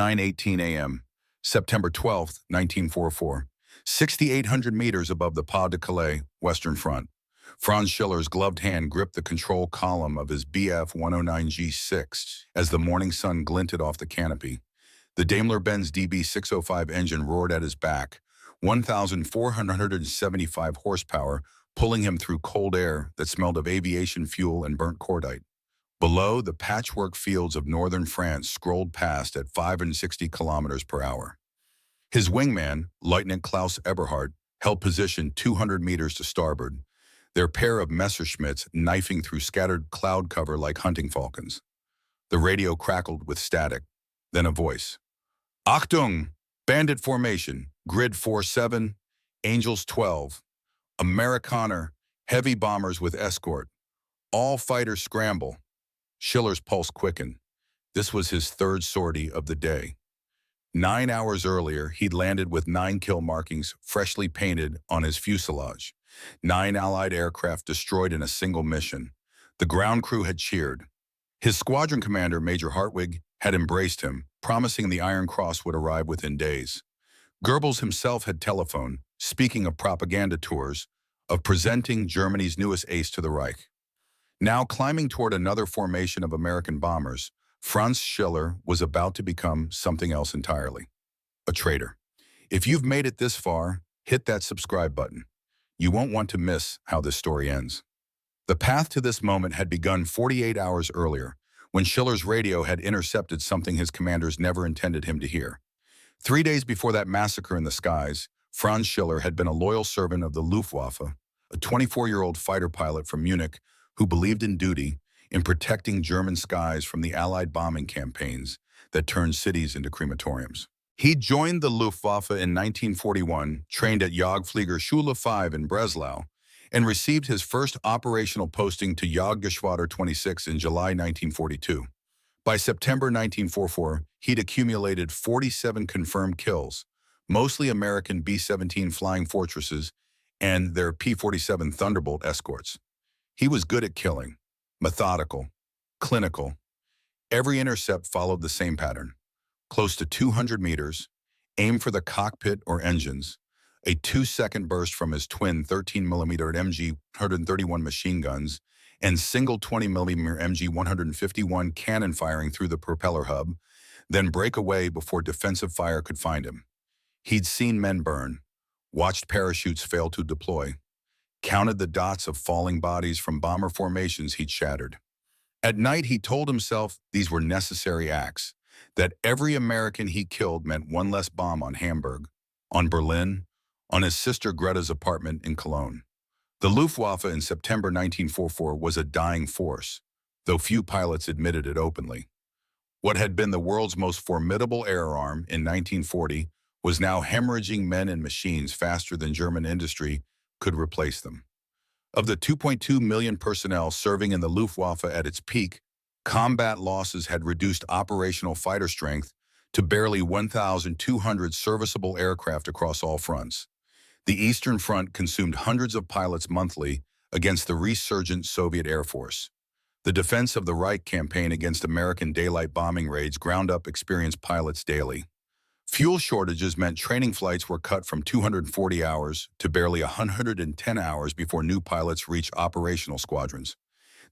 9:18 a.m., September 12, 1944, 6,800 meters above the Pas de Calais, Western Front. Franz Schiller's gloved hand gripped the control column of his Bf 109G6 as the morning sun glinted off the canopy. The Daimler-Benz DB605 engine roared at his back, 1,475 horsepower, pulling him through cold air that smelled of aviation fuel and burnt cordite. Below, the patchwork fields of northern France scrolled past at 65 kilometers per hour. His wingman, Lieutenant Klaus Eberhard, held position 200 meters to starboard, their pair of Messerschmitts knifing through scattered cloud cover like hunting falcons. The radio crackled with static, then a voice. Achtung! Bandit formation, grid 47, Angels 12, Amerikaner, heavy bombers with escort. All fighters scramble. Schiller's pulse quickened. This was his third sortie of the day. 9 hours earlier, he'd landed with 9 kill markings freshly painted on his fuselage. 9 Allied aircraft destroyed in a single mission. The ground crew had cheered. His squadron commander, Major Hartwig, had embraced him, promising the Iron Cross would arrive within days. Goebbels himself had telephoned, speaking of propaganda tours, of presenting Germany's newest ace to the Reich. Now climbing toward another formation of American bombers, Franz Schiller was about to become something else entirely. A traitor. If you've made it this far, hit that subscribe button. You won't want to miss how this story ends. The path to this moment had begun 48 hours earlier, when Schiller's radio had intercepted something his commanders never intended him to hear. 3 days before that massacre in the skies, Franz Schiller had been a loyal servant of the Luftwaffe, a 24-year-old fighter pilot from Munich who believed in duty in protecting German skies from the Allied bombing campaigns that turned cities into crematoriums. He joined the Luftwaffe in 1941, trained at Jagdfliegerschule 5 in Breslau, and received his first operational posting to Jagdgeschwader 26 in July 1942. By September 1944, he'd accumulated 47 confirmed kills, mostly American B-17 Flying Fortresses and their P-47 Thunderbolt escorts. He was good at killing, methodical, clinical. Every intercept followed the same pattern. Close to 200 meters, aim for the cockpit or engines, a 2-second burst from his twin 13mm MG-131 machine guns, and single 20mm MG-151 cannon firing through the propeller hub, then break away before defensive fire could find him. He'd seen men burn, watched parachutes fail to deploy, counted the dots of falling bodies from bomber formations he'd shattered. At night, he told himself these were necessary acts, that every American he killed meant one less bomb on Hamburg, on Berlin, on his sister Greta's apartment in Cologne. The Luftwaffe in September 1944 was a dying force, though few pilots admitted it openly. What had been the world's most formidable air arm in 1940 was now hemorrhaging men and machines faster than German industry could replace them. Of the 2.2 million personnel serving in the Luftwaffe at its peak, combat losses had reduced operational fighter strength to barely 1,200 serviceable aircraft across all fronts. The Eastern Front consumed hundreds of pilots monthly against the resurgent Soviet Air Force. The defense of the Reich campaign against American daylight bombing raids ground up experienced pilots daily. Fuel shortages meant training flights were cut from 240 hours to barely 110 hours before new pilots reached operational squadrons.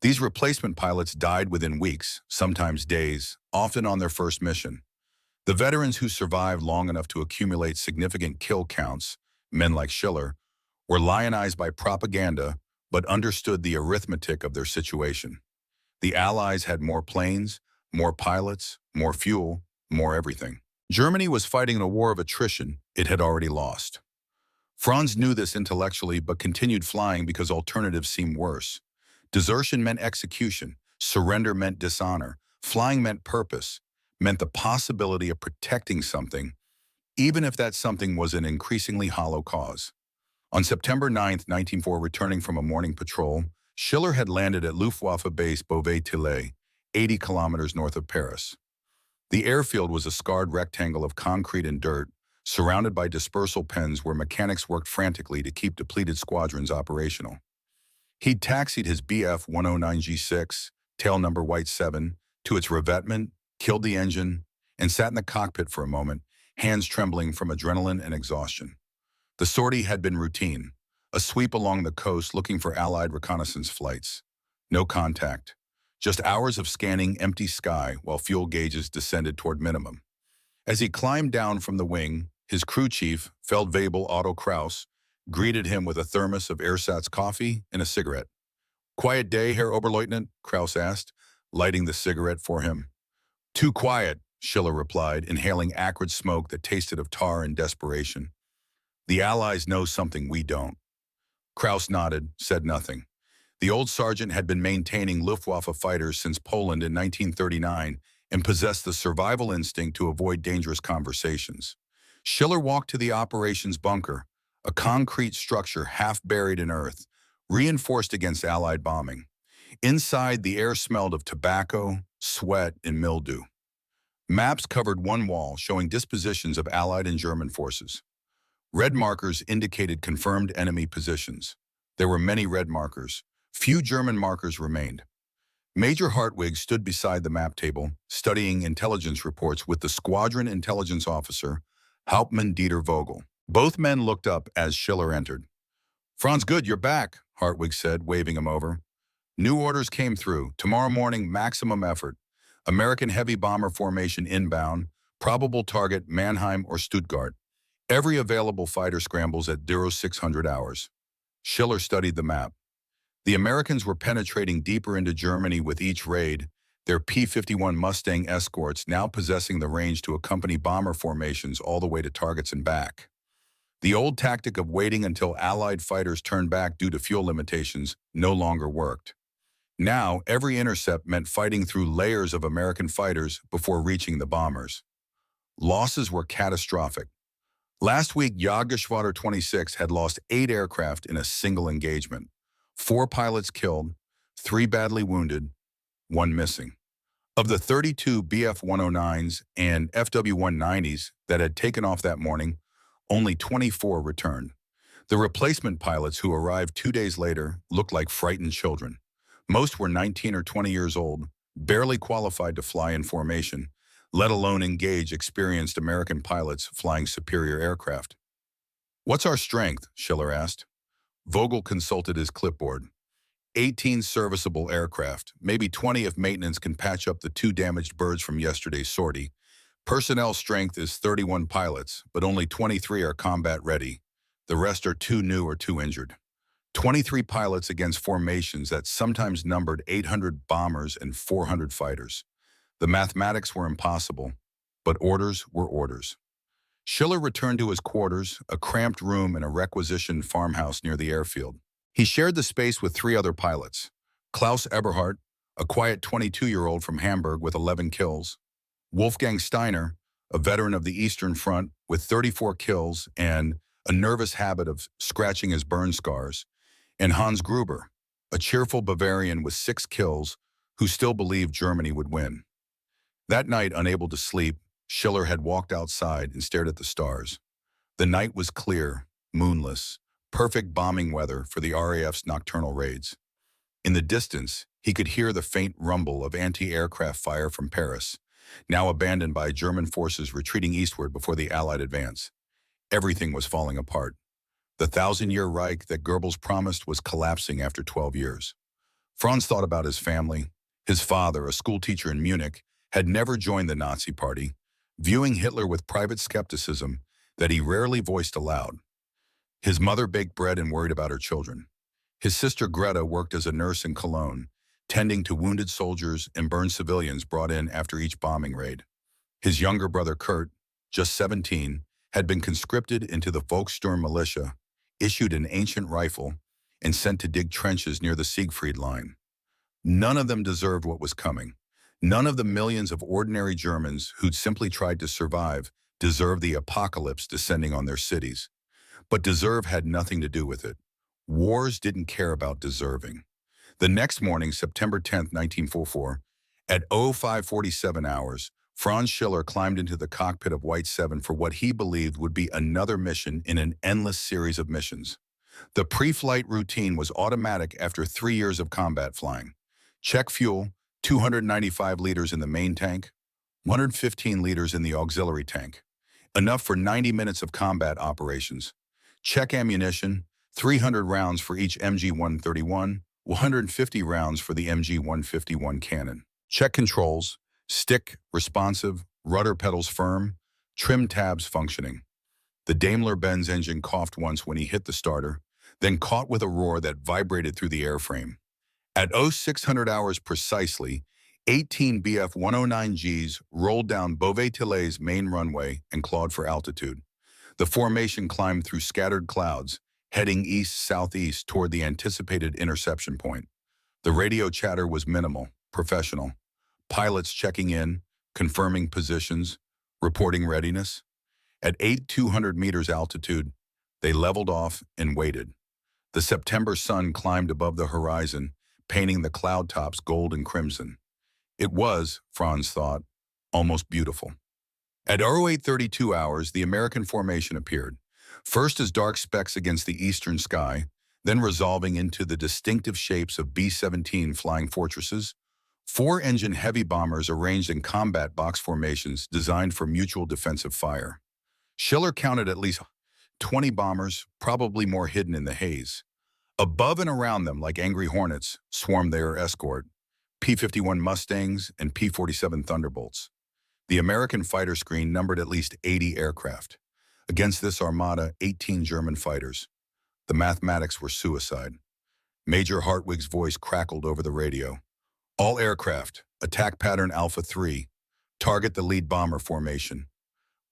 These replacement pilots died within weeks, sometimes days, often on their first mission. The veterans who survived long enough to accumulate significant kill counts, men like Schiller, were lionized by propaganda but understood the arithmetic of their situation. The Allies had more planes, more pilots, more fuel, more everything. Germany was fighting a war of attrition it had already lost. Franz knew this intellectually but continued flying because alternatives seemed worse. Desertion meant execution, surrender meant dishonor, flying meant purpose, meant the possibility of protecting something, even if that something was an increasingly hollow cause. On September 9, 1904, returning from a morning patrol, Schiller had landed at Luftwaffe base Beauvais-Tilley, 80 kilometers north of Paris. The airfield was a scarred rectangle of concrete and dirt, surrounded by dispersal pens where mechanics worked frantically to keep depleted squadrons operational. He'd taxied his Bf 109G6, tail number White 7, to its revetment, killed the engine, and sat in the cockpit for a moment, hands trembling from adrenaline and exhaustion. The sortie had been routine, a sweep along the coast looking for Allied reconnaissance flights. No contact, just hours of scanning empty sky while fuel gauges descended toward minimum. As he climbed down from the wing, his crew chief, Feldwebel Otto Kraus, greeted him with a thermos of ersatz coffee and a cigarette. "Quiet day, Herr Oberleutnant?" Kraus asked, lighting the cigarette for him. "Too quiet," Schiller replied, inhaling acrid smoke that tasted of tar and desperation. "The Allies know something we don't." Kraus nodded, said nothing. The old sergeant had been maintaining Luftwaffe fighters since Poland in 1939 and possessed the survival instinct to avoid dangerous conversations. Schiller walked to the operations bunker, a concrete structure half buried in earth, reinforced against Allied bombing. Inside, the air smelled of tobacco, sweat, and mildew. Maps covered one wall showing dispositions of Allied and German forces. Red markers indicated confirmed enemy positions. There were many red markers. Few German markers remained. Major Hartwig stood beside the map table, studying intelligence reports with the squadron intelligence officer, Hauptmann Dieter Vogel. Both men looked up as Schiller entered. "Franz, good, you're back," Hartwig said, waving him over. "New orders came through. Tomorrow morning, maximum effort. American heavy bomber formation inbound, probable target Mannheim or Stuttgart. Every available fighter scrambles at 0600 hours. Schiller studied the map. The Americans were penetrating deeper into Germany with each raid, their P-51 Mustang escorts now possessing the range to accompany bomber formations all the way to targets and back. The old tactic of waiting until Allied fighters turned back due to fuel limitations no longer worked. Now, every intercept meant fighting through layers of American fighters before reaching the bombers. Losses were catastrophic. Last week, Jagdgeschwader 26 had lost 8 aircraft in a single engagement. 4 pilots killed, 3 badly wounded, 1 missing. Of the 32 Bf-109s and FW-190s that had taken off that morning, only 24 returned. The replacement pilots who arrived 2 days later looked like frightened children. Most were 19 or 20 years old, barely qualified to fly in formation, let alone engage experienced American pilots flying superior aircraft. "What's our strength?" Schiller asked. Vogel consulted his clipboard. 18 serviceable aircraft, maybe 20 if maintenance can patch up the 2 damaged birds from yesterday's sortie. Personnel strength is 31 pilots, but only 23 are combat ready. The rest are too new or too injured. 23 pilots against formations that sometimes numbered 800 bombers and 400 fighters. The mathematics were impossible, but orders were orders. Schiller returned to his quarters, a cramped room in a requisitioned farmhouse near the airfield. He shared the space with 3 other pilots: Klaus Eberhardt, a quiet 22-year-old from Hamburg with 11 kills; Wolfgang Steiner, a veteran of the Eastern Front with 34 kills and a nervous habit of scratching his burn scars; and Hans Gruber, a cheerful Bavarian with 6 kills who still believed Germany would win. That night, unable to sleep, Schiller had walked outside and stared at the stars. The night was clear, moonless, perfect bombing weather for the RAF's nocturnal raids. In the distance, he could hear the faint rumble of anti-aircraft fire from Paris, now abandoned by German forces retreating eastward before the Allied advance. Everything was falling apart. The 1,000-year Reich that Goebbels promised was collapsing after 12 years. Franz thought about his family. His father, a schoolteacher in Munich, had never joined the Nazi Party, viewing Hitler with private skepticism that he rarely voiced aloud. His mother baked bread and worried about her children. His sister Greta worked as a nurse in Cologne, tending to wounded soldiers and burned civilians brought in after each bombing raid. His younger brother Kurt, just 17, had been conscripted into the Volkssturm militia, issued an ancient rifle, and sent to dig trenches near the Siegfried Line. None of them deserved what was coming. None of the millions of ordinary Germans who'd simply tried to survive deserved the apocalypse descending on their cities. But deserve had nothing to do with it. Wars didn't care about deserving. The next morning, September 10, 1944, at 0547 hours, Franz Schiller climbed into the cockpit of White 7 for what he believed would be another mission in an endless series of missions. The pre-flight routine was automatic after 3 years of combat flying. Check fuel, 295 liters in the main tank. 115 liters in the auxiliary tank, enough for 90 minutes of combat operations. Check ammunition, 300 rounds for each MG-131, 150 rounds for the MG-151 cannon. Check controls, stick responsive, rudder pedals firm, trim tabs functioning. The Daimler-Benz engine coughed once when he hit the starter, then caught with a roar that vibrated through the airframe. At 0600 hours precisely, 18 Bf-109Gs rolled down WWII's main runway and clawed for altitude. The formation climbed through scattered clouds, heading east-southeast toward the anticipated interception point. The radio chatter was minimal, professional. Pilots checking in, confirming positions, reporting readiness. At 8,200 meters altitude, they leveled off and waited. The September sun climbed above the horizon, painting the cloud tops gold and crimson. It was, Franz thought, almost beautiful. At 0832 hours, the American formation appeared, first as dark specks against the eastern sky, then resolving into the distinctive shapes of B-17 flying fortresses, four-engine heavy bombers arranged in combat box formations designed for mutual defensive fire. Schiller counted at least 20 bombers, probably more hidden in the haze. Above and around them, like angry hornets, swarmed their escort, P-51 Mustangs and P-47 Thunderbolts. The American fighter screen numbered at least 80 aircraft. Against this armada, 18 German fighters. The mathematics were suicide. Major Hartwig's voice crackled over the radio. All aircraft, attack pattern Alpha 3, target the lead bomber formation.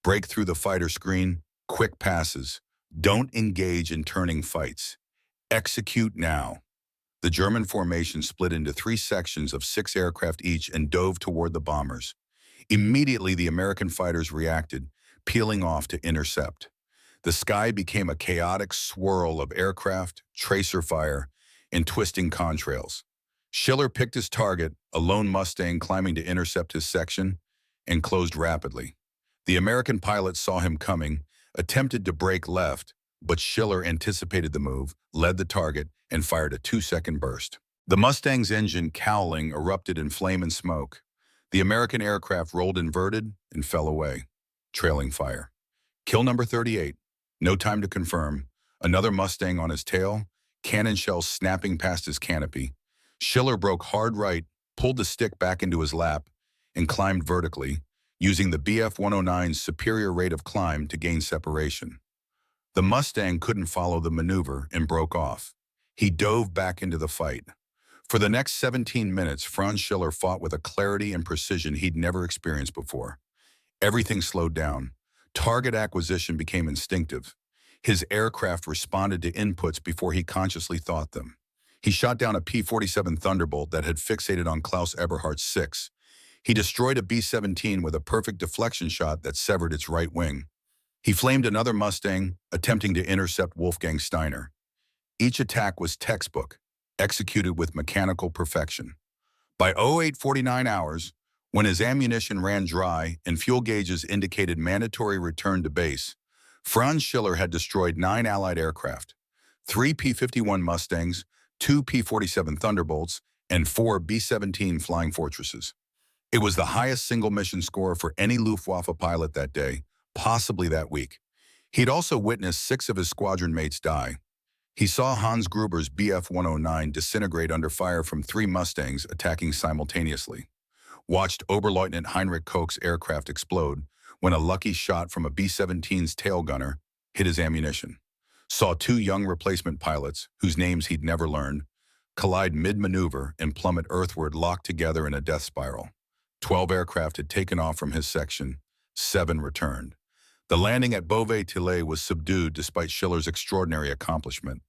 Break through the fighter screen, quick passes. Don't engage in turning fights. Execute now. The German formation split into three sections of 6 aircraft each and dove toward the bombers. Immediately, the American fighters reacted, peeling off to intercept. The sky became a chaotic swirl of aircraft, tracer fire, and twisting contrails. Schiller picked his target, a lone Mustang climbing to intercept his section, and closed rapidly. The American pilot saw him coming, attempted to brake left, but Schiller anticipated the move, led the target, and fired a 2-second burst. The Mustang's engine, cowling, erupted in flame and smoke. The American aircraft rolled inverted and fell away, trailing fire. Kill number 38. No time to confirm. Another Mustang on his tail, cannon shells snapping past his canopy. Schiller broke hard right, pulled the stick back into his lap, and climbed vertically, using the Bf-109's superior rate of climb to gain separation. The Mustang couldn't follow the maneuver and broke off. He dove back into the fight. For the next 17 minutes, Franz Schiller fought with a clarity and precision he'd never experienced before. Everything slowed down. Target acquisition became instinctive. His aircraft responded to inputs before he consciously thought them. He shot down a P-47 Thunderbolt that had fixated on Klaus Eberhardt's 6. He destroyed a B-17 with a perfect deflection shot that severed its right wing. He flamed another Mustang, attempting to intercept Wolfgang Steiner. Each attack was textbook, executed with mechanical perfection. By 0849 hours, when his ammunition ran dry and fuel gauges indicated mandatory return to base, Franz Schiller had destroyed 9 Allied aircraft, 3 P-51 Mustangs, 2 P-47 Thunderbolts, and 4 B-17 Flying Fortresses. It was the highest single mission score for any Luftwaffe pilot that day, possibly that week. He'd also witnessed 6 of his squadron mates die. He saw Hans Gruber's Bf-109 disintegrate under fire from 3 Mustangs attacking simultaneously. Watched Oberleutnant Heinrich Koch's aircraft explode when a lucky shot from a B-17's tail gunner hit his ammunition. Saw 2 young replacement pilots, whose names he'd never learned, collide mid-maneuver and plummet earthward locked together in a death spiral. 12 aircraft had taken off from his section, 7 returned. The landing at WWII was subdued despite Schiller's extraordinary accomplishment.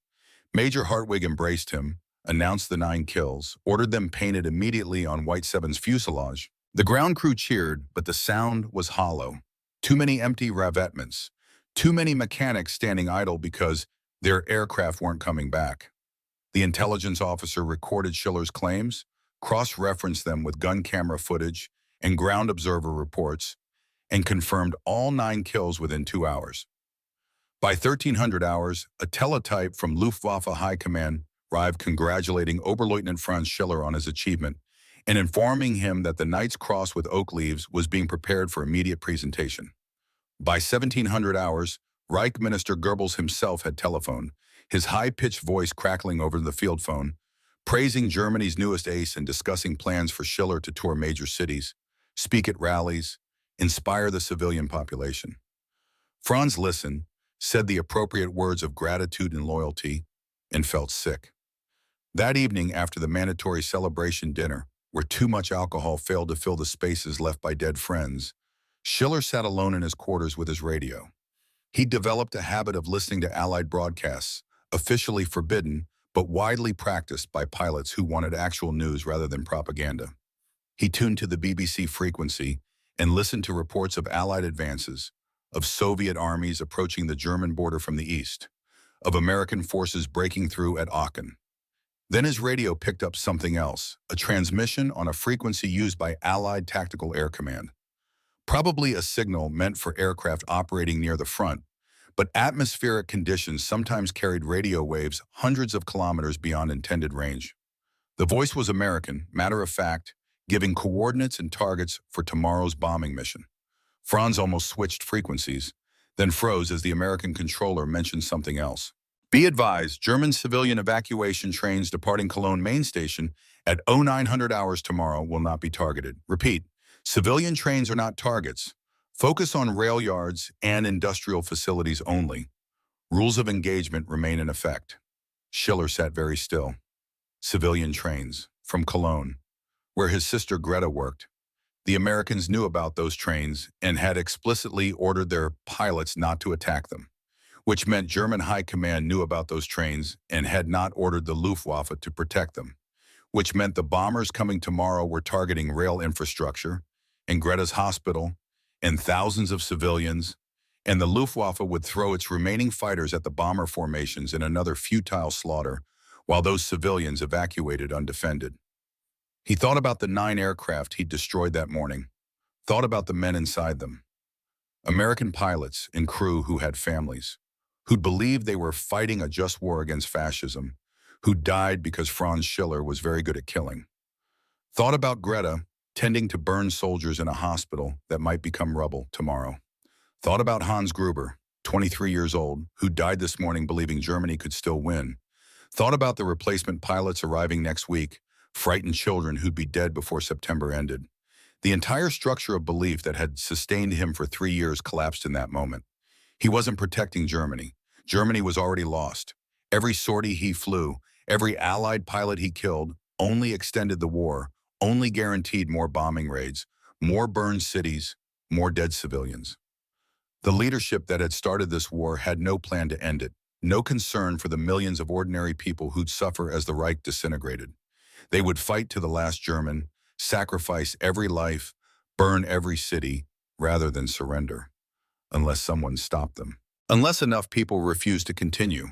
Major Hartwig embraced him, announced the 9 kills, ordered them painted immediately on White 7's fuselage. The ground crew cheered, but the sound was hollow. Too many empty ravetments. Too many mechanics standing idle because their aircraft weren't coming back. The intelligence officer recorded Schiller's claims, cross-referenced them with gun camera footage and ground observer reports, and confirmed all 9 kills within 2 hours. By 1300 hours, a teletype from Luftwaffe High Command arrived congratulating Oberleutnant Franz Schiller on his achievement and informing him that the Knight's Cross with oak leaves was being prepared for immediate presentation. By 1700 hours, Reich Minister Goebbels himself had telephoned, his high-pitched voice crackling over the field phone, praising Germany's newest ace and discussing plans for Schiller to tour major cities, speak at rallies, inspire the civilian population. Franz listened, said the appropriate words of gratitude and loyalty, and felt sick. That evening, after the mandatory celebration dinner, where too much alcohol failed to fill the spaces left by dead friends, Schiller sat alone in his quarters with his radio. He developed a habit of listening to Allied broadcasts, officially forbidden, but widely practiced by pilots who wanted actual news rather than propaganda. He tuned to the BBC frequency and listened to reports of Allied advances, of Soviet armies approaching the German border from the east, of American forces breaking through at Aachen. Then his radio picked up something else, a transmission on a frequency used by Allied Tactical Air Command. Probably a signal meant for aircraft operating near the front, but atmospheric conditions sometimes carried radio waves hundreds of kilometers beyond intended range. The voice was American, matter of fact, giving coordinates and targets for tomorrow's bombing mission. Franz almost switched frequencies, then froze as the American controller mentioned something else. Be advised, German civilian evacuation trains departing Cologne main station at 0900 hours tomorrow will not be targeted. Repeat, civilian trains are not targets. Focus on rail yards and industrial facilities only. Rules of engagement remain in effect. Schiller sat very still. Civilian trains, from Cologne, where his sister Greta worked. The Americans knew about those trains and had explicitly ordered their pilots not to attack them, which meant German high command knew about those trains and had not ordered the Luftwaffe to protect them, which meant the bombers coming tomorrow were targeting rail infrastructure and Greta's hospital and thousands of civilians, and the Luftwaffe would throw its remaining fighters at the bomber formations in another futile slaughter while those civilians evacuated undefended. He thought about the 9 aircraft he'd destroyed that morning, thought about the men inside them, American pilots and crew who had families, who'd believed they were fighting a just war against fascism, who died because Franz Schiller was very good at killing. Thought about Greta, tending to burn soldiers in a hospital that might become rubble tomorrow. Thought about Hans Gruber, 23 years old, who died this morning believing Germany could still win. Thought about the replacement pilots arriving next week, frightened children who'd be dead before September ended. The entire structure of belief that had sustained him for 3 years collapsed in that moment. He wasn't protecting Germany. Germany was already lost. Every sortie he flew, every Allied pilot he killed, only extended the war, only guaranteed more bombing raids, more burned cities, more dead civilians. The leadership that had started this war had no plan to end it, no concern for the millions of ordinary people who'd suffer as the Reich disintegrated. They would fight to the last German, sacrifice every life, burn every city, rather than surrender, unless someone stopped them. Unless enough people refused to continue.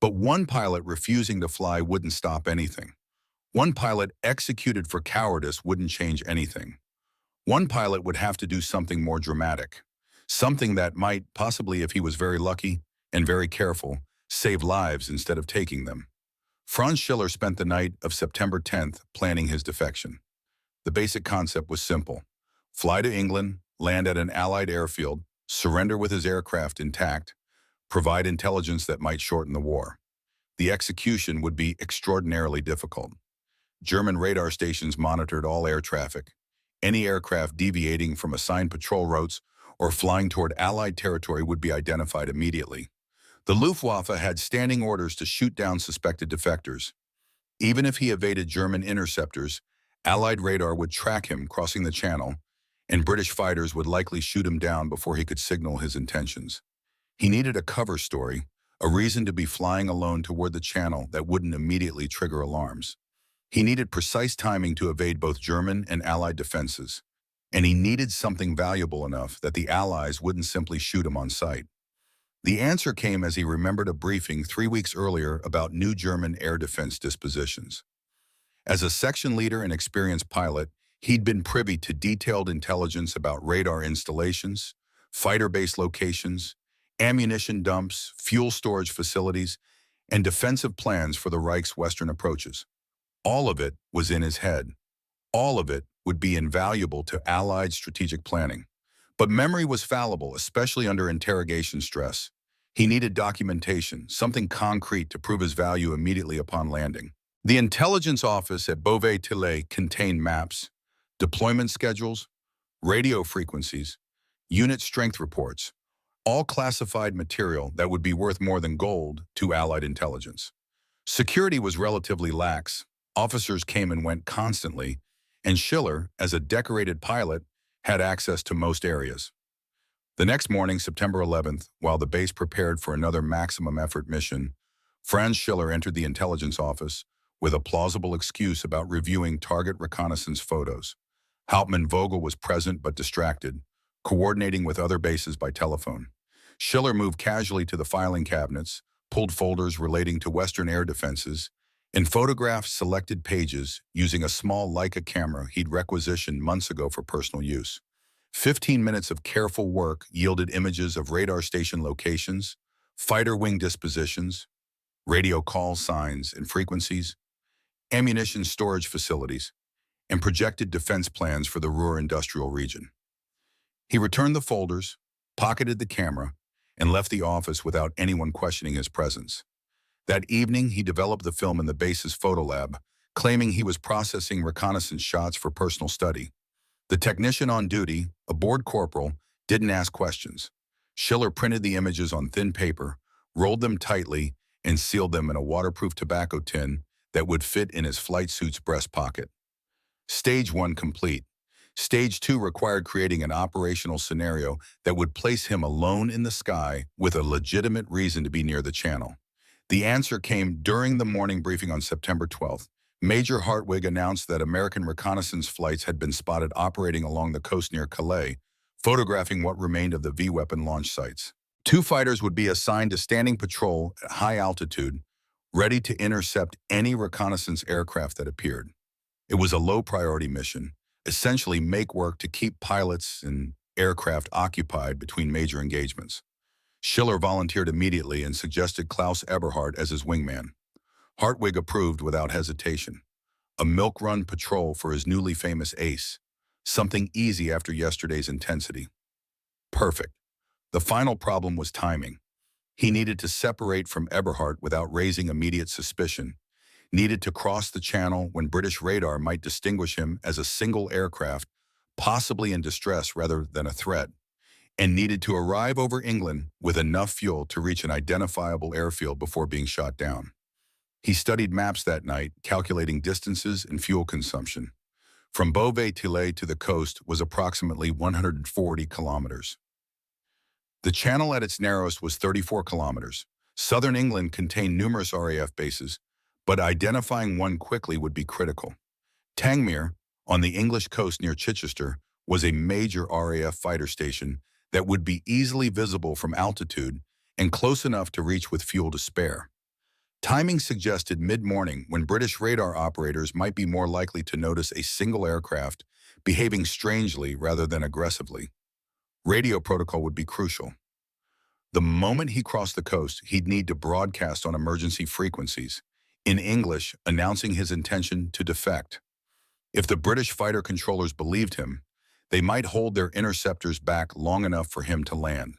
But one pilot refusing to fly wouldn't stop anything. One pilot executed for cowardice wouldn't change anything. One pilot would have to do something more dramatic, something that might, possibly if he was very lucky and very careful, save lives instead of taking them. Franz Schiller spent the night of September 10th planning his defection. The basic concept was simple. Fly to England, land at an Allied airfield, surrender with his aircraft intact, provide intelligence that might shorten the war. The execution would be extraordinarily difficult. German radar stations monitored all air traffic. Any aircraft deviating from assigned patrol routes or flying toward Allied territory would be identified immediately. The Luftwaffe had standing orders to shoot down suspected defectors. Even if he evaded German interceptors, Allied radar would track him crossing the channel, and British fighters would likely shoot him down before he could signal his intentions. He needed a cover story, a reason to be flying alone toward the channel that wouldn't immediately trigger alarms. He needed precise timing to evade both German and Allied defenses, and he needed something valuable enough that the Allies wouldn't simply shoot him on sight. The answer came as he remembered a briefing 3 weeks earlier about new German air defense dispositions. As a section leader and experienced pilot, he'd been privy to detailed intelligence about radar installations, fighter base locations, ammunition dumps, fuel storage facilities, and defensive plans for the Reich's western approaches. All of it was in his head. All of it would be invaluable to Allied strategic planning. But memory was fallible, especially under interrogation stress. He needed documentation, something concrete to prove his value immediately upon landing. The intelligence office at WWII contained maps, deployment schedules, radio frequencies, unit strength reports, all classified material that would be worth more than gold to Allied intelligence. Security was relatively lax. Officers came and went constantly, and Schiller, as a decorated pilot, had access to most areas. The next morning, September 11th, while the base prepared for another maximum effort mission, Franz Schiller entered the intelligence office with a plausible excuse about reviewing target reconnaissance photos. Hauptmann Vogel was present but distracted, coordinating with other bases by telephone. Schiller moved casually to the filing cabinets, pulled folders relating to Western air defenses, and photographed selected pages using a small Leica camera he'd requisitioned months ago for personal use. 15 minutes of careful work yielded images of radar station locations, fighter wing dispositions, radio call signs and frequencies, ammunition storage facilities, and projected defense plans for the Ruhr industrial region. He returned the folders, pocketed the camera, and left the office without anyone questioning his presence. That evening, he developed the film in the base's photo lab, claiming he was processing reconnaissance shots for personal study. The technician on duty, a board corporal, didn't ask questions. Schiller printed the images on thin paper, rolled them tightly, and sealed them in a waterproof tobacco tin that would fit in his flight suit's breast pocket. Stage 1 complete. Stage 2 required creating an operational scenario that would place him alone in the sky with a legitimate reason to be near the channel. The answer came during the morning briefing on September 12th. Major Hartwig announced that American reconnaissance flights had been spotted operating along the coast near Calais, photographing what remained of the V weapon launch sites. 2 fighters would be assigned to standing patrol at high altitude, ready to intercept any reconnaissance aircraft that appeared. It was a low-priority mission, essentially make work to keep pilots and aircraft occupied between major engagements. Schiller volunteered immediately and suggested Klaus Eberhardt as his wingman. Hartwig approved without hesitation. A milk-run patrol for his newly famous ace, something easy after yesterday's intensity. Perfect. The final problem was timing. He needed to separate from Eberhardt without raising immediate suspicion, needed to cross the channel when British radar might distinguish him as a single aircraft, possibly in distress rather than a threat, and needed to arrive over England with enough fuel to reach an identifiable airfield before being shot down. He studied maps that night, calculating distances and fuel consumption. From Beauvais-Tillé to the coast was approximately 140 kilometers. The channel at its narrowest was 34 kilometers. Southern England contained numerous RAF bases, but identifying one quickly would be critical. Tangmere, on the English coast near Chichester, was a major RAF fighter station that would be easily visible from altitude and close enough to reach with fuel to spare. Timing suggested mid-morning when British radar operators might be more likely to notice a single aircraft behaving strangely rather than aggressively. Radio protocol would be crucial. The moment he crossed the coast, he'd need to broadcast on emergency frequencies, in English, announcing his intention to defect. If the British fighter controllers believed him, they might hold their interceptors back long enough for him to land.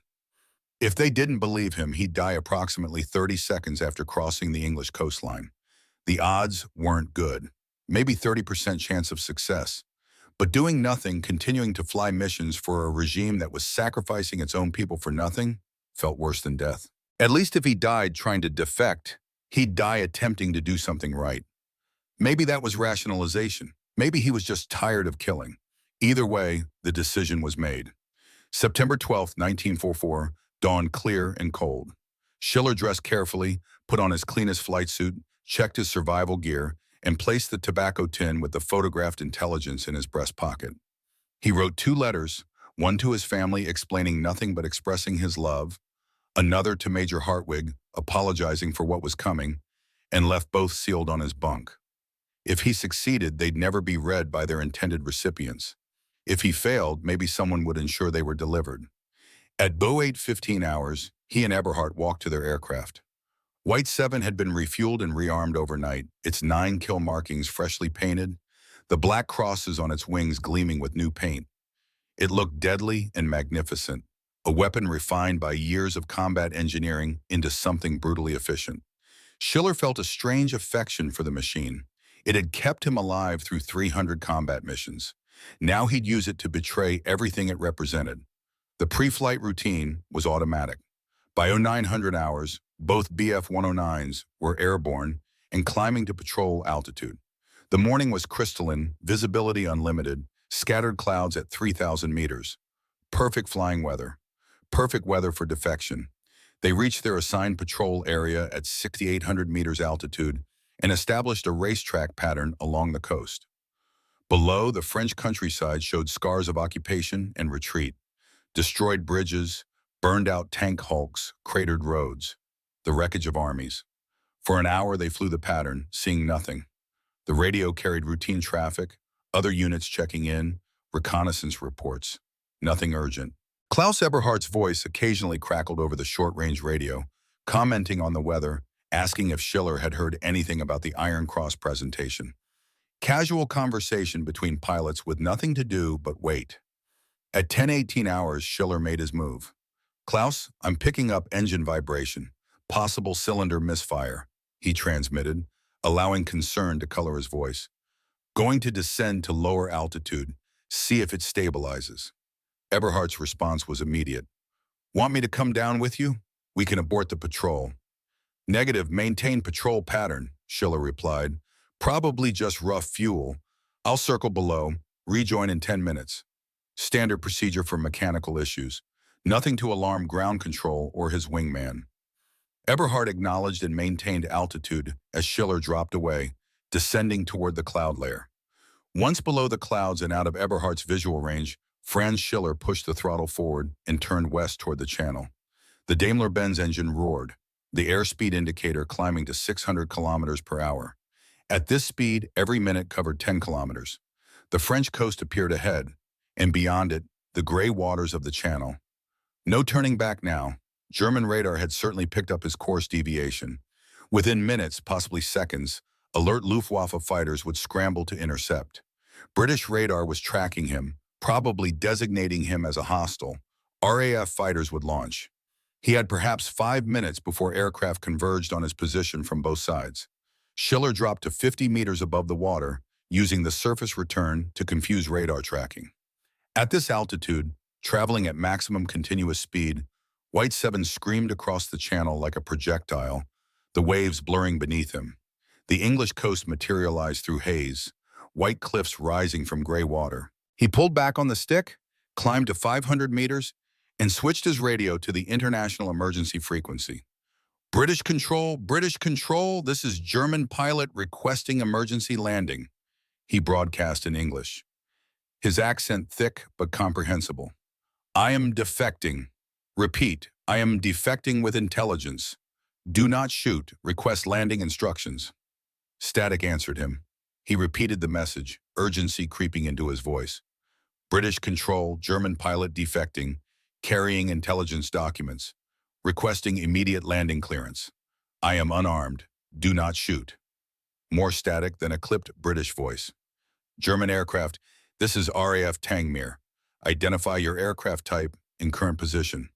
If they didn't believe him, he'd die approximately 30 seconds after crossing the English coastline. The odds weren't good, maybe 30% chance of success. But doing nothing, continuing to fly missions for a regime that was sacrificing its own people for nothing, felt worse than death. At least if he died trying to defect, he'd die attempting to do something right. Maybe that was rationalization. Maybe he was just tired of killing. Either way, the decision was made. September 12, 1944, dawned clear and cold. Schiller dressed carefully, put on his cleanest flight suit, checked his survival gear, and placed the tobacco tin with the photographed intelligence in his breast pocket. He wrote 2 letters, one to his family explaining nothing but expressing his love, another to Major Hartwig apologizing for what was coming, and left both sealed on his bunk. If he succeeded, they'd never be read by their intended recipients. If he failed, maybe someone would ensure they were delivered. At Beauvais 15 hours, he and Eberhardt walked to their aircraft. White 7 had been refueled and rearmed overnight, its 9 kill markings freshly painted, the black crosses on its wings gleaming with new paint. It looked deadly and magnificent, a weapon refined by years of combat engineering into something brutally efficient. Schiller felt a strange affection for the machine. It had kept him alive through 300 combat missions. Now he'd use it to betray everything it represented. The pre-flight routine was automatic. By 0900 hours, both BF-109s were airborne and climbing to patrol altitude. The morning was crystalline, visibility unlimited, scattered clouds at 3,000 meters. Perfect flying weather. Perfect weather for defection. They reached their assigned patrol area at 6,800 meters altitude and established a racetrack pattern along the coast. Below, the French countryside showed scars of occupation and retreat. Destroyed bridges, burned-out tank hulks, cratered roads. The wreckage of armies. For an hour, they flew the pattern, seeing nothing. The radio carried routine traffic, other units checking in, reconnaissance reports. Nothing urgent. Klaus Eberhardt's voice occasionally crackled over the short-range radio, commenting on the weather, asking if Schiller had heard anything about the Iron Cross presentation. Casual conversation between pilots with nothing to do but wait. At 10:18 hours, Schiller made his move. "Klaus, I'm picking up engine vibration. Possible cylinder misfire," he transmitted, allowing concern to color his voice. "Going to descend to lower altitude, see if it stabilizes." Eberhardt's response was immediate. "Want me to come down with you? We can abort the patrol." "Negative, maintain patrol pattern," Schiller replied. "Probably just rough fuel. I'll circle below, rejoin in 10 minutes. Standard procedure for mechanical issues. Nothing to alarm ground control or his wingman." Eberhardt acknowledged and maintained altitude as Schiller dropped away, descending toward the cloud layer. Once below the clouds and out of Eberhardt's visual range, Franz Schiller pushed the throttle forward and turned west toward the channel. The Daimler-Benz engine roared, the airspeed indicator climbing to 600 kilometers per hour. At this speed, every minute covered 10 kilometers. The French coast appeared ahead, and beyond it, the gray waters of the channel. No turning back now. German radar had certainly picked up his course deviation. Within minutes, possibly seconds, alert Luftwaffe fighters would scramble to intercept. British radar was tracking him, probably designating him as a hostile. RAF fighters would launch. He had perhaps 5 minutes before aircraft converged on his position from both sides. Schiller dropped to 50 meters above the water, using the surface return to confuse radar tracking. At this altitude, traveling at maximum continuous speed, White 7 screamed across the channel like a projectile, the waves blurring beneath him. The English coast materialized through haze, white cliffs rising from gray water. He pulled back on the stick, climbed to 500 meters, and switched his radio to the international emergency frequency. British control, this is German pilot requesting emergency landing," he broadcast in English, his accent thick but comprehensible. "I am defecting. Repeat, I am defecting with intelligence. Do not shoot, request landing instructions." Static answered him. He repeated the message, urgency creeping into his voice. "British control, German pilot defecting, carrying intelligence documents, requesting immediate landing clearance. I am unarmed. Do not shoot." More static than a clipped British voice. "German aircraft, this is RAF Tangmere. Identify your aircraft type and current position."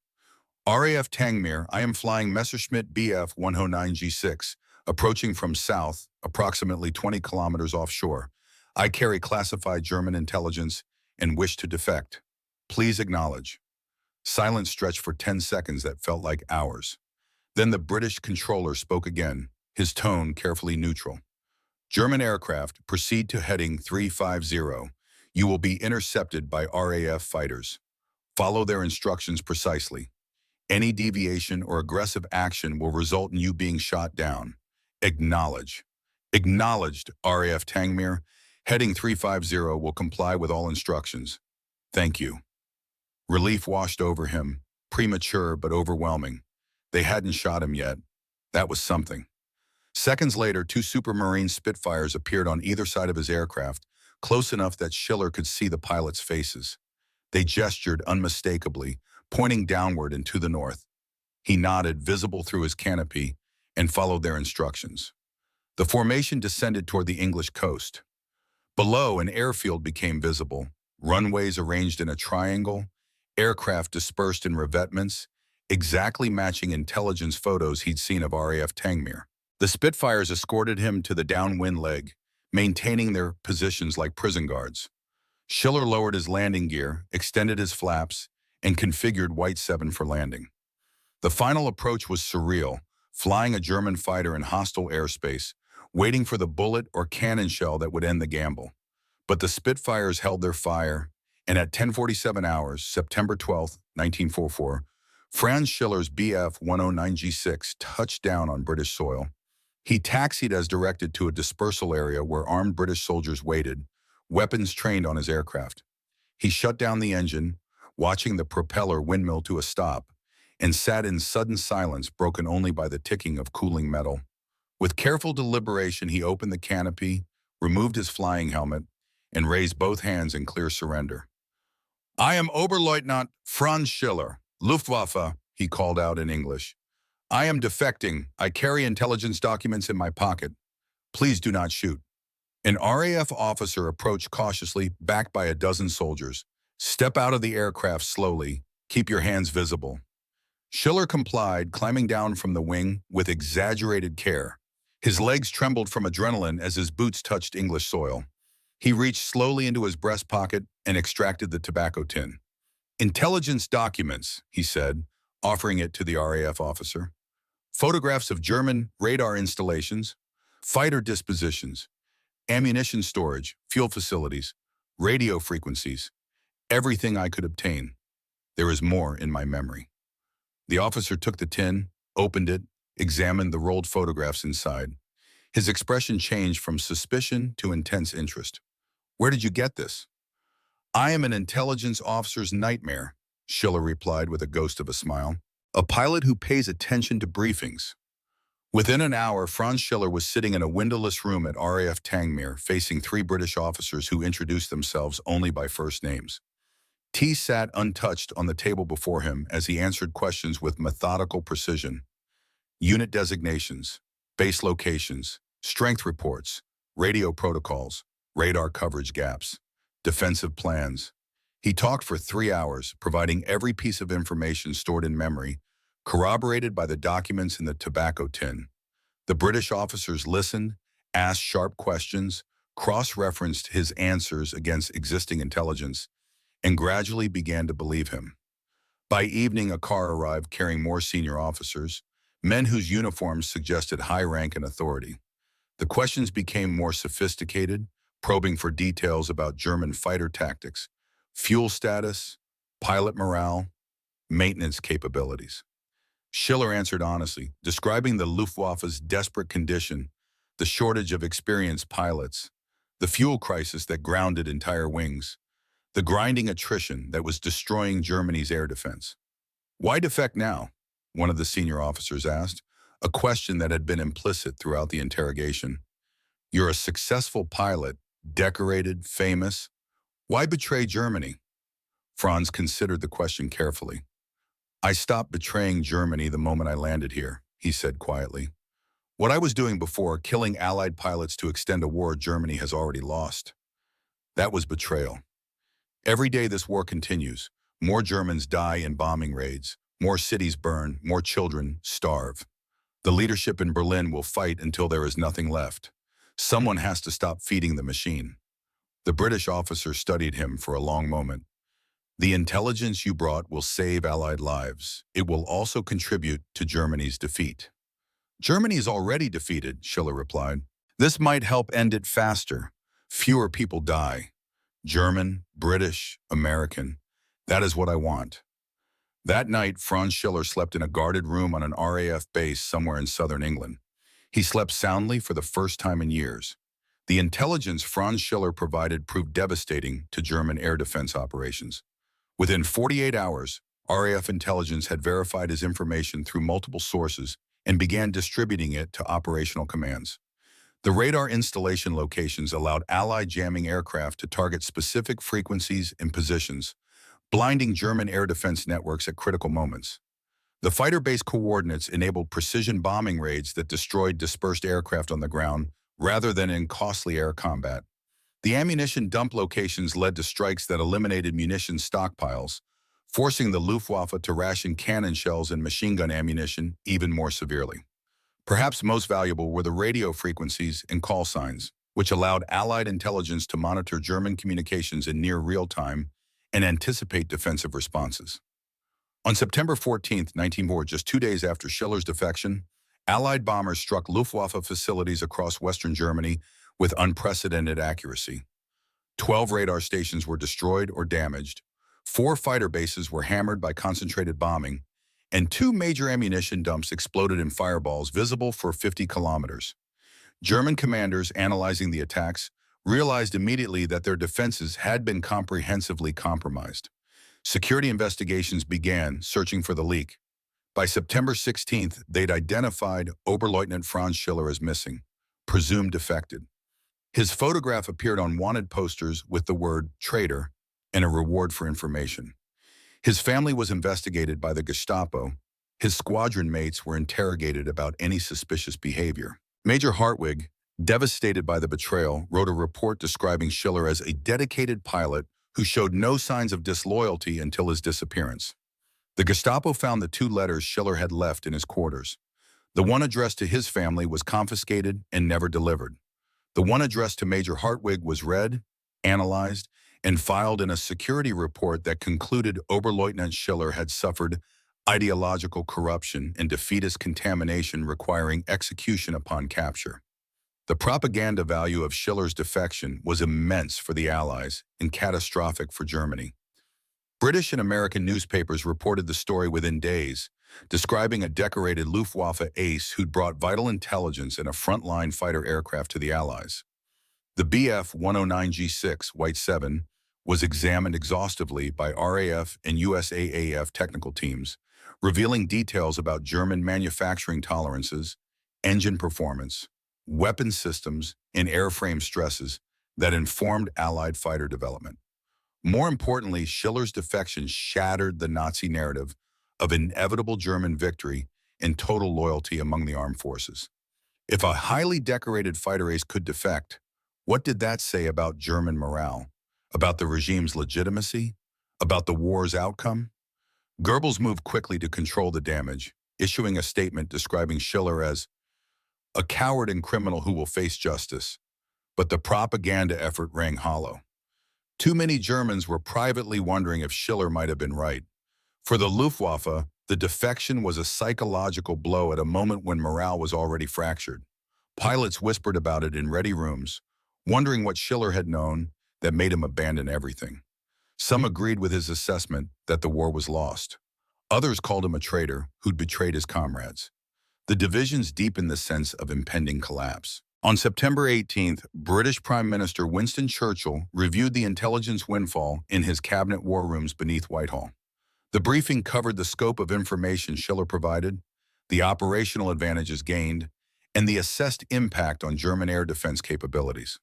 "RAF Tangmere, I am flying Messerschmitt BF-109G6, approaching from south, approximately 20 kilometers offshore. I carry classified German intelligence and wish to defect. Please acknowledge." Silence stretched for 10 seconds that felt like hours. Then the British controller spoke again, his tone carefully neutral. "German aircraft, proceed to heading 350. You will be intercepted by RAF fighters. Follow their instructions precisely. Any deviation or aggressive action will result in you being shot down. Acknowledge." "Acknowledged, RAF Tangmere. Heading 350 will comply with all instructions. Thank you." Relief washed over him, premature but overwhelming. They hadn't shot him yet. That was something. Seconds later, 2 Supermarine Spitfires appeared on either side of his aircraft, close enough that Schiller could see the pilots' faces. They gestured unmistakably, pointing downward and to the north. He nodded, visible through his canopy, and followed their instructions. The formation descended toward the English coast. Below, an airfield became visible, runways arranged in a triangle, aircraft dispersed in revetments, exactly matching intelligence photos he'd seen of RAF Tangmere. The Spitfires escorted him to the downwind leg, maintaining their positions like prison guards. Schiller lowered his landing gear, extended his flaps, and configured White 7 for landing. The final approach was surreal, flying a German fighter in hostile airspace, waiting for the bullet or cannon shell that would end the gamble. But the Spitfires held their fire, and at 10:47 hours, September 12, 1944, Franz Schiller's Bf 109G6 touched down on British soil. He taxied as directed to a dispersal area where armed British soldiers waited, weapons trained on his aircraft. He shut down the engine, watching the propeller windmill to a stop, and sat in sudden silence broken only by the ticking of cooling metal. With careful deliberation, he opened the canopy, removed his flying helmet, and raised both hands in clear surrender. "I am Oberleutnant Franz Schiller, Luftwaffe," he called out in English. "I am defecting. I carry intelligence documents in my pocket. Please do not shoot." An RAF officer approached cautiously, backed by a dozen soldiers. "Step out of the aircraft slowly. Keep your hands visible." Schiller complied, climbing down from the wing with exaggerated care. His legs trembled from adrenaline as his boots touched English soil. He reached slowly into his breast pocket and extracted the tobacco tin. "Intelligence documents," he said, offering it to the RAF officer. "Photographs of German radar installations, fighter dispositions, ammunition storage, fuel facilities, radio frequencies, everything I could obtain. There is more in my memory." The officer took the tin, opened it, examined the rolled photographs inside. His expression changed from suspicion to intense interest. "Where did you get this?" "I am an intelligence officer's nightmare," Schiller replied with a ghost of a smile. "A pilot who pays attention to briefings." Within an hour, Franz Schiller was sitting in a windowless room at RAF Tangmere, facing 3 British officers who introduced themselves only by first names. Tea sat untouched on the table before him as he answered questions with methodical precision. Unit designations, base locations, strength reports, radio protocols, radar coverage gaps, defensive plans. He talked for 3 hours, providing every piece of information stored in memory, corroborated by the documents in the tobacco tin. The British officers listened, asked sharp questions, cross-referenced his answers against existing intelligence, and gradually began to believe him. By evening, a car arrived carrying more senior officers, men whose uniforms suggested high rank and authority. The questions became more sophisticated, probing for details about German fighter tactics, fuel status, pilot morale, maintenance capabilities. Schiller answered honestly, describing the Luftwaffe's desperate condition, the shortage of experienced pilots, the fuel crisis that grounded entire wings, the grinding attrition that was destroying Germany's air defense. "Why defect now?" one of the senior officers asked, a question that had been implicit throughout the interrogation. "You're a successful pilot, decorated, famous. Why betray Germany?" Franz considered the question carefully. "I stopped betraying Germany the moment I landed here," he said quietly. "What I was doing before, killing Allied pilots to extend a war Germany has already lost, that was betrayal. Every day this war continues. More Germans die in bombing raids, more cities burn, more children starve. The leadership in Berlin will fight until there is nothing left. Someone has to stop feeding the machine." The British officer studied him for a long moment. "The intelligence you brought will save Allied lives. It will also contribute to Germany's defeat." "Germany is already defeated," Schiller replied. "This might help end it faster. Fewer people die. German, British, American. That is what I want." That night, Franz Schiller slept in a guarded room on an RAF base somewhere in southern England. He slept soundly for the first time in years. The intelligence Franz Schiller provided proved devastating to German air defense operations. Within 48 hours, RAF intelligence had verified his information through multiple sources and began distributing it to operational commands. The radar installation locations allowed Allied jamming aircraft to target specific frequencies and positions, blinding German air defense networks at critical moments. The fighter-base coordinates enabled precision bombing raids that destroyed dispersed aircraft on the ground rather than in costly air combat. The ammunition dump locations led to strikes that eliminated munition stockpiles, forcing the Luftwaffe to ration cannon shells and machine gun ammunition even more severely. Perhaps most valuable were the radio frequencies and call signs, which allowed Allied intelligence to monitor German communications in near real time and anticipate defensive responses. On September 14, 1904, just 2 days after Schiller's defection, Allied bombers struck Luftwaffe facilities across western Germany with unprecedented accuracy. 12 radar stations were destroyed or damaged, 4 fighter bases were hammered by concentrated bombing, and 2 major ammunition dumps exploded in fireballs visible for 50 kilometers. German commanders analyzing the attacks realized immediately that their defenses had been comprehensively compromised. Security investigations began searching for the leak. By September 16th, they'd identified Oberleutnant Franz Schiller as missing, presumed defected. His photograph appeared on wanted posters with the word traitor and a reward for information. His family was investigated by the Gestapo. His squadron mates were interrogated about any suspicious behavior. Major Hartwig, devastated by the betrayal, wrote a report describing Schiller as a dedicated pilot who showed no signs of disloyalty until his disappearance. The Gestapo found the 2 letters Schiller had left in his quarters. The one addressed to his family was confiscated and never delivered. The one addressed to Major Hartwig was read, analyzed, and filed in a security report that concluded Oberleutnant Schiller had suffered ideological corruption and defeatist contamination requiring execution upon capture. The propaganda value of Schiller's defection was immense for the Allies and catastrophic for Germany. British and American newspapers reported the story within days, describing a decorated Luftwaffe ace who'd brought vital intelligence and a frontline fighter aircraft to the Allies. The Bf-109G6 White 7 was examined exhaustively by RAF and USAAF technical teams, revealing details about German manufacturing tolerances, engine performance, weapon systems, and airframe stresses that informed Allied fighter development. More importantly, Schiller's defection shattered the Nazi narrative of inevitable German victory and total loyalty among the armed forces. If a highly decorated fighter ace could defect, what did that say about German morale? About the regime's legitimacy? About the war's outcome? Goebbels moved quickly to control the damage, issuing a statement describing Schiller as a coward and criminal who will face justice. But the propaganda effort rang hollow. Too many Germans were privately wondering if Schiller might have been right. For the Luftwaffe, the defection was a psychological blow at a moment when morale was already fractured. Pilots whispered about it in ready rooms, wondering what Schiller had known that made him abandon everything. Some agreed with his assessment that the war was lost. Others called him a traitor who'd betrayed his comrades. The divisions deepened the sense of impending collapse. On September 18th, British Prime Minister Winston Churchill reviewed the intelligence windfall in his cabinet war rooms beneath Whitehall. The briefing covered the scope of information Schiller provided, the operational advantages gained, and the assessed impact on German air defense capabilities.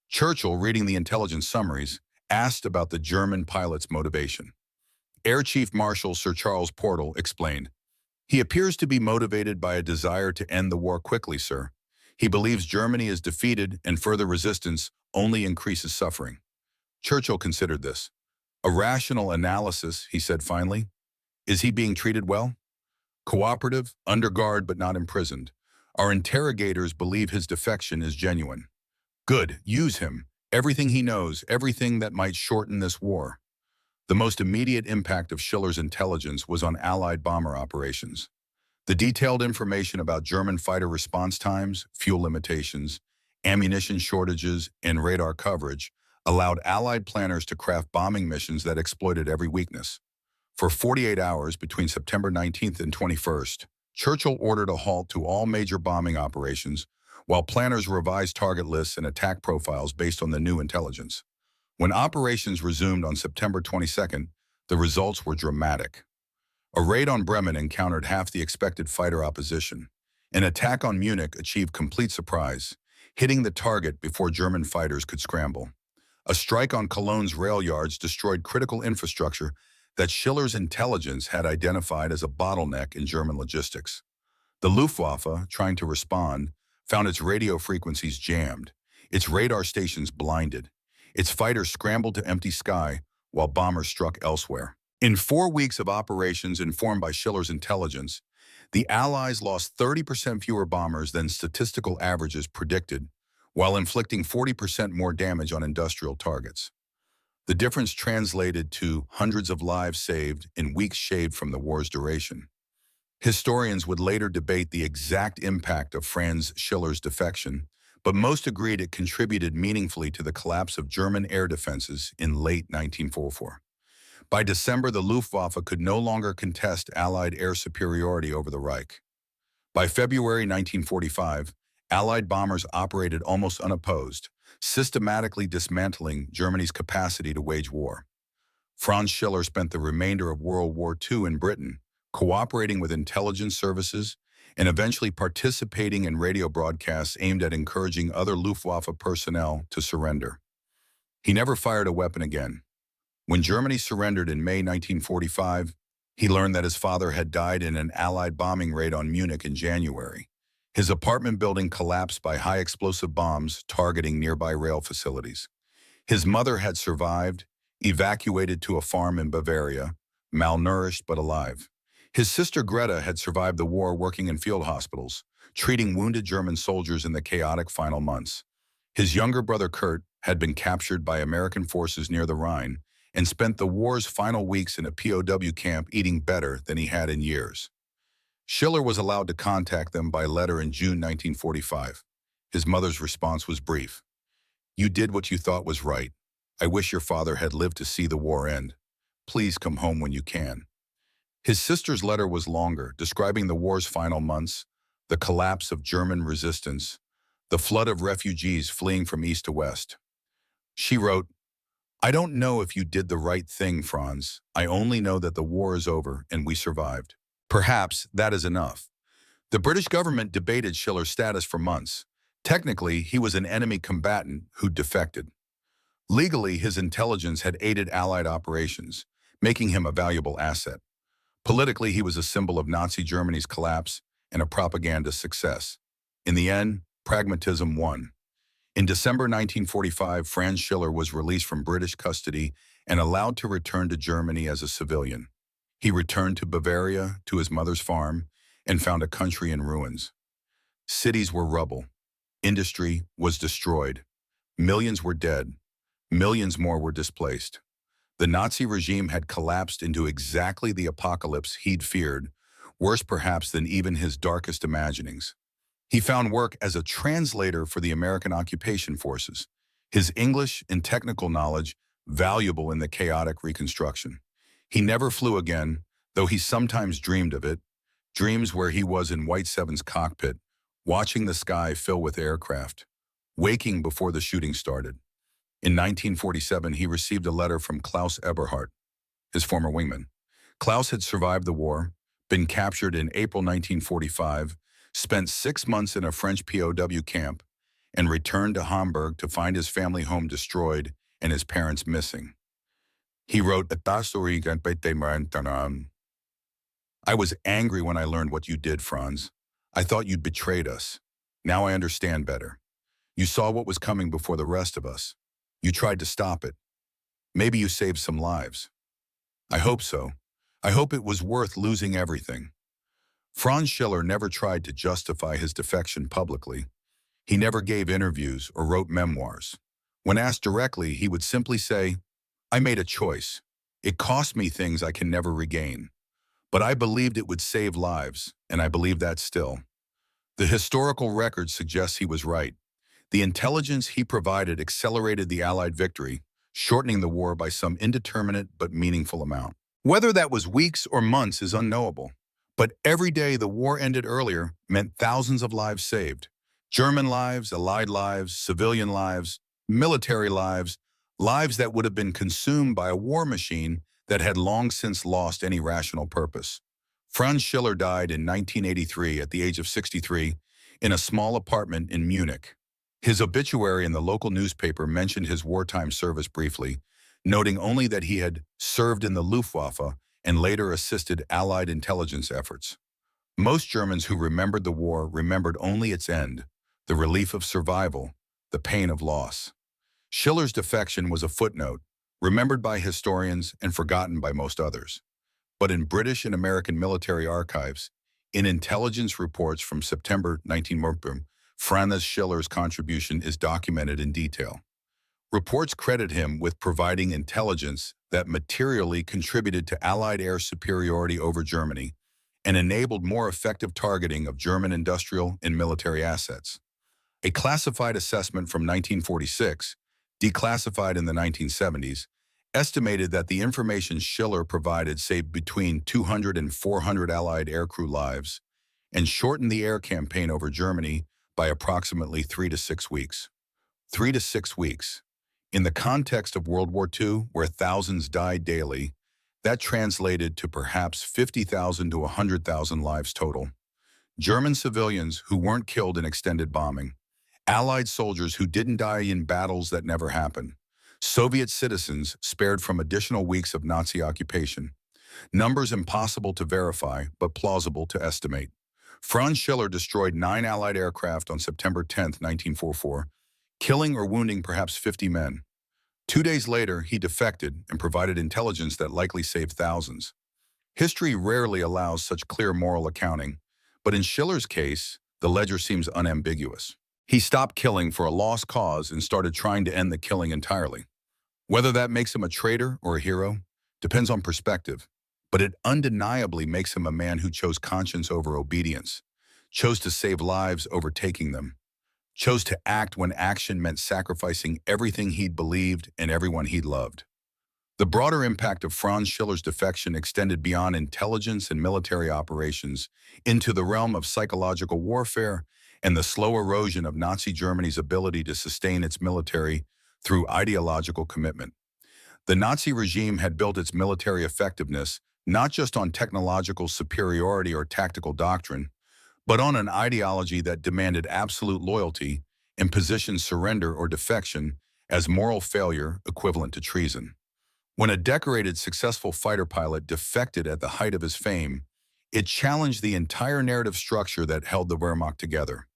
Churchill, reading the intelligence summaries, asked about the German pilot's motivation. Air Chief Marshal Sir Charles Portal explained, "He appears to be motivated by a desire to end the war quickly, sir. He believes Germany is defeated and further resistance only increases suffering." Churchill considered this. "A rational analysis," he said finally. "Is he being treated well? Cooperative, under guard but not imprisoned. Our interrogators believe his defection is genuine. Good, use him. Everything he knows, everything that might shorten this war." The most immediate impact of Schiller's intelligence was on Allied bomber operations. The detailed information about German fighter response times, fuel limitations, ammunition shortages, and radar coverage allowed Allied planners to craft bombing missions that exploited every weakness. For 48 hours between September 19th and 21st, Churchill ordered a halt to all major bombing operations, while planners revised target lists and attack profiles based on the new intelligence. When operations resumed on September 22nd, the results were dramatic. A raid on Bremen encountered half the expected fighter opposition. An attack on Munich achieved complete surprise, hitting the target before German fighters could scramble. A strike on Cologne's rail yards destroyed critical infrastructure that Schiller's intelligence had identified as a bottleneck in German logistics. The Luftwaffe, trying to respond, found its radio frequencies jammed. its radar stations blinded. Its fighters scrambled to empty sky while bombers struck elsewhere. In 4 weeks of operations informed by Schiller's intelligence, the Allies lost 30% fewer bombers than statistical averages predicted, while inflicting 40% more damage on industrial targets. The difference translated to hundreds of lives saved in weeks shaved from the war's duration. Historians would later debate the exact impact of Franz Schiller's defection, but most agreed it contributed meaningfully to the collapse of German air defenses in late 1944. By December, the Luftwaffe could no longer contest Allied air superiority over the Reich. By February 1945, Allied bombers operated almost unopposed, systematically dismantling Germany's capacity to wage war. Franz Schiller spent the remainder of World War II in Britain, cooperating with intelligence services and eventually participating in radio broadcasts aimed at encouraging other Luftwaffe personnel to surrender. He never fired a weapon again. When Germany surrendered in May 1945, he learned that his father had died in an Allied bombing raid on Munich in January. His apartment building collapsed by high-explosive bombs targeting nearby rail facilities. His mother had survived, evacuated to a farm in Bavaria, malnourished but alive. His sister Greta had survived the war working in field hospitals, treating wounded German soldiers in the chaotic final months. His younger brother Kurt had been captured by American forces near the Rhine and spent the war's final weeks in a POW camp eating better than he had in years. Schiller was allowed to contact them by letter in June 1945. His mother's response was brief. "You did what you thought was right. I wish your father had lived to see the war end. Please come home when you can." His sister's letter was longer, describing the war's final months, the collapse of German resistance, the flood of refugees fleeing from east to west. She wrote, "I don't know if you did the right thing, Franz. I only know that the war is over and we survived. Perhaps that is enough." The British government debated Schiller's status for months. Technically, he was an enemy combatant who defected. Legally, his intelligence had aided Allied operations, making him a valuable asset. Politically, he was a symbol of Nazi Germany's collapse and a propaganda success. In the end, pragmatism won. In December 1945, Franz Schiller was released from British custody and allowed to return to Germany as a civilian. He returned to Bavaria, to his mother's farm, and found a country in ruins. Cities were rubble. Industry was destroyed. Millions were dead. Millions more were displaced. The Nazi regime had collapsed into exactly the apocalypse he'd feared, worse perhaps than even his darkest imaginings. He found work as a translator for the American occupation forces, his English and technical knowledge valuable in the chaotic reconstruction. He never flew again, though he sometimes dreamed of it, dreams where he was in White Seven's cockpit, watching the sky fill with aircraft, waking before the shooting started. In 1947, he received a letter from Klaus Eberhardt, his former wingman. Klaus had survived the war, been captured in April 1945, spent 6 months in a French POW camp, and returned to Hamburg to find his family home destroyed and his parents missing. He wrote, "I was angry when I learned what you did, Franz. I thought you'd betrayed us. Now I understand better. You saw what was coming before the rest of us. You tried to stop it. Maybe you saved some lives. I hope so. I hope it was worth losing everything." Franz Schiller never tried to justify his defection publicly. He never gave interviews or wrote memoirs. When asked directly, he would simply say, "I made a choice. It cost me things I can never regain. But I believed it would save lives, and I believe that still." The historical record suggests he was right. The intelligence he provided accelerated the Allied victory, shortening the war by some indeterminate but meaningful amount. Whether that was weeks or months is unknowable, but every day the war ended earlier meant thousands of lives saved. German lives, Allied lives, civilian lives, military lives, lives that would have been consumed by a war machine that had long since lost any rational purpose. Franz Schiller died in 1983 at the age of 63 in a small apartment in Munich. His obituary in the local newspaper mentioned his wartime service briefly, noting only that he had served in the Luftwaffe and later assisted Allied intelligence efforts. Most Germans who remembered the war remembered only its end, the relief of survival, the pain of loss. Schiller's defection was a footnote, remembered by historians and forgotten by most others. But in British and American military archives, in intelligence reports from September 19, Franz Schiller's contribution is documented in detail. Reports credit him with providing intelligence that materially contributed to Allied air superiority over Germany and enabled more effective targeting of German industrial and military assets. A classified assessment from 1946, declassified in the 1970s, estimated that the information Schiller provided saved between 200 and 400 Allied aircrew lives and shortened the air campaign over Germany by approximately 3 to 6 weeks. 3 to 6 weeks. In the context of World War II, where thousands died daily, that translated to perhaps 50,000 to 100,000 lives total. German civilians who weren't killed in extended bombing, Allied soldiers who didn't die in battles that never happened, Soviet citizens spared from additional weeks of Nazi occupation. Numbers impossible to verify, but plausible to estimate. Franz Schiller destroyed 9 Allied aircraft on September 10, 1944, killing or wounding perhaps 50 men. 2 days later, he defected and provided intelligence that likely saved thousands. History rarely allows such clear moral accounting, but in Schiller's case, the ledger seems unambiguous. He stopped killing for a lost cause and started trying to end the killing entirely. Whether that makes him a traitor or a hero depends on perspective, but it undeniably makes him a man who chose conscience over obedience, chose to save lives over taking them, chose to act when action meant sacrificing everything he'd believed and everyone he'd loved. The broader impact of Franz Schiller's defection extended beyond intelligence and military operations into the realm of psychological warfare and the slow erosion of Nazi Germany's ability to sustain its military through ideological commitment. The Nazi regime had built its military effectiveness not just on technological superiority or tactical doctrine, but on an ideology that demanded absolute loyalty and positioned surrender or defection as moral failure equivalent to treason. When a decorated, successful fighter pilot defected at the height of his fame, it challenged the entire narrative structure that held the Wehrmacht together.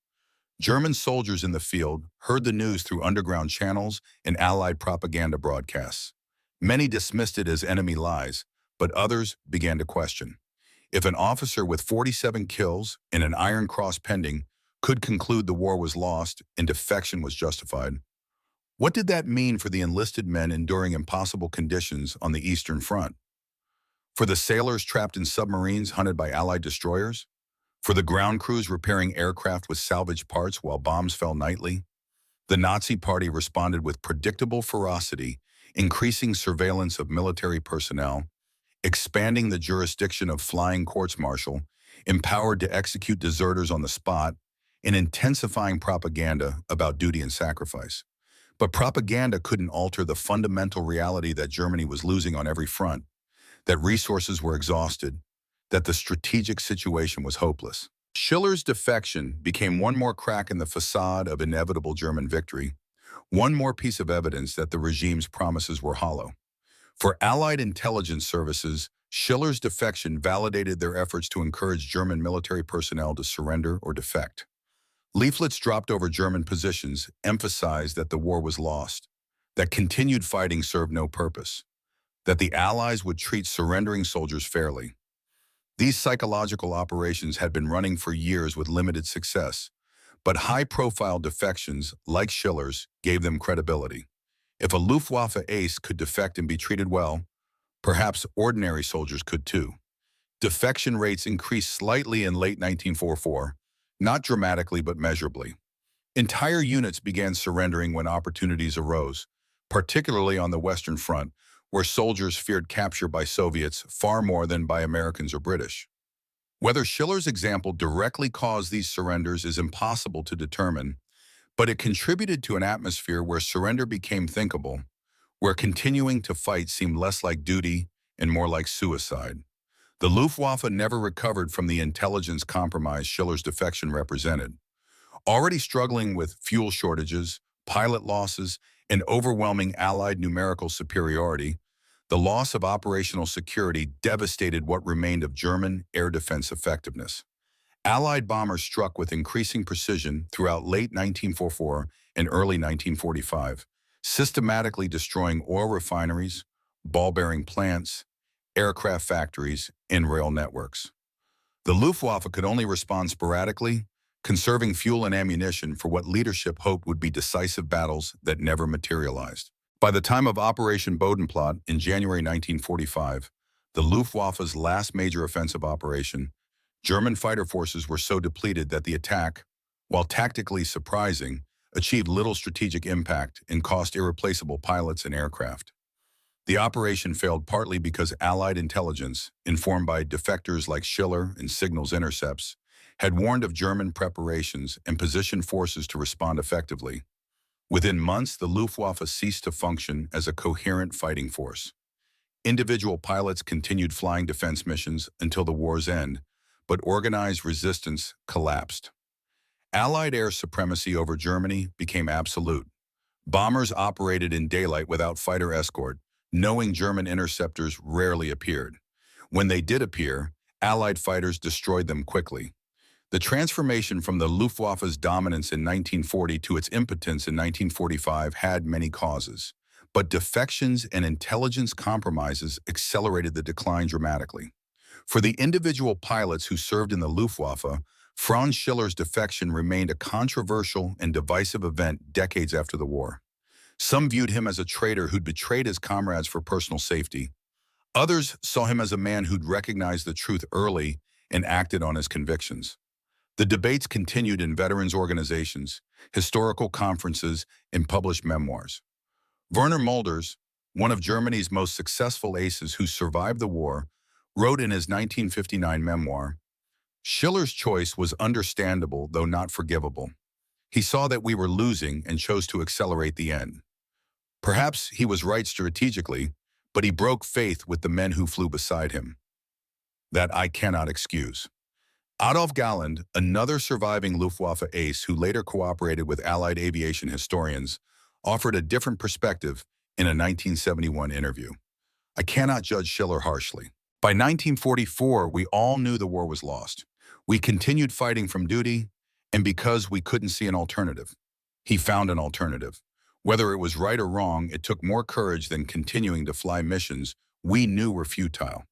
German soldiers in the field heard the news through underground channels and Allied propaganda broadcasts. Many dismissed it as enemy lies, but others began to question. If an officer with 47 kills and an Iron Cross pending could conclude the war was lost and defection was justified, what did that mean for the enlisted men enduring impossible conditions on the Eastern Front? For the sailors trapped in submarines hunted by Allied destroyers? For the ground crews repairing aircraft with salvage parts while bombs fell nightly? The Nazi Party responded with predictable ferocity, increasing surveillance of military personnel, expanding the jurisdiction of flying courts-martial, empowered to execute deserters on the spot, and intensifying propaganda about duty and sacrifice. But propaganda couldn't alter the fundamental reality that Germany was losing on every front, that resources were exhausted, that the strategic situation was hopeless. Schiller's defection became one more crack in the facade of inevitable German victory, one more piece of evidence that the regime's promises were hollow. For Allied intelligence services, Schiller's defection validated their efforts to encourage German military personnel to surrender or defect. Leaflets dropped over German positions emphasized that the war was lost, that continued fighting served no purpose, that the Allies would treat surrendering soldiers fairly. These psychological operations had been running for years with limited success, but high-profile defections, like Schiller's, gave them credibility. If a Luftwaffe ace could defect and be treated well, perhaps ordinary soldiers could too. Defection rates increased slightly in late 1944, not dramatically but measurably. Entire units began surrendering when opportunities arose, particularly on the Western Front, where soldiers feared capture by Soviets far more than by Americans or British. Whether Schiller's example directly caused these surrenders is impossible to determine, but it contributed to an atmosphere where surrender became thinkable, where continuing to fight seemed less like duty and more like suicide. The Luftwaffe never recovered from the intelligence compromise Schiller's defection represented. Already struggling with fuel shortages, pilot losses, and overwhelming Allied numerical superiority, the loss of operational security devastated what remained of German air defense effectiveness. Allied bombers struck with increasing precision throughout late 1944 and early 1945, systematically destroying oil refineries, ball-bearing plants, aircraft factories, and rail networks. The Luftwaffe could only respond sporadically, conserving fuel and ammunition for what leadership hoped would be decisive battles that never materialized. By the time of Operation Bodenplatte in January 1945, the Luftwaffe's last major offensive operation, German fighter forces were so depleted that the attack, while tactically surprising, achieved little strategic impact and cost irreplaceable pilots and aircraft. The operation failed partly because Allied intelligence, informed by defectors like Schiller and signals intercepts, had warned of German preparations and positioned forces to respond effectively. Within months, the Luftwaffe ceased to function as a coherent fighting force. Individual pilots continued flying defense missions until the war's end, but organized resistance collapsed. Allied air supremacy over Germany became absolute. Bombers operated in daylight without fighter escort, knowing German interceptors rarely appeared. When they did appear, Allied fighters destroyed them quickly. The transformation from the Luftwaffe's dominance in 1940 to its impotence in 1945 had many causes, but defections and intelligence compromises accelerated the decline dramatically. For the individual pilots who served in the Luftwaffe, Franz Schiller's defection remained a controversial and divisive event decades after the war. Some viewed him as a traitor who'd betrayed his comrades for personal safety. Others saw him as a man who'd recognized the truth early and acted on his convictions. The debates continued in veterans organizations, historical conferences, and published memoirs. Werner Mulders, one of Germany's most successful aces who survived the war, wrote in his 1959 memoir, "Schiller's choice was understandable, though not forgivable. He saw that we were losing and chose to accelerate the end. Perhaps he was right strategically, but he broke faith with the men who flew beside him. That I cannot excuse." Adolf Galland, another surviving Luftwaffe ace who later cooperated with Allied aviation historians, offered a different perspective in a 1971 interview. "I cannot judge Schiller harshly. By 1944, we all knew the war was lost. We continued fighting from duty, and because we couldn't see an alternative. He found an alternative. Whether it was right or wrong, it took more courage than continuing to fly missions we knew were futile."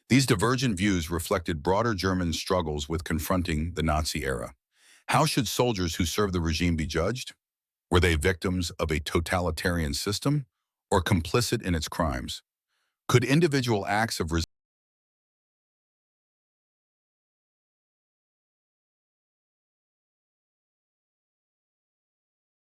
These divergent views reflected broader German struggles with confronting the Nazi era. How should soldiers who served the regime be judged? Were they victims of a totalitarian system or complicit in its crimes? Could individual acts of resistance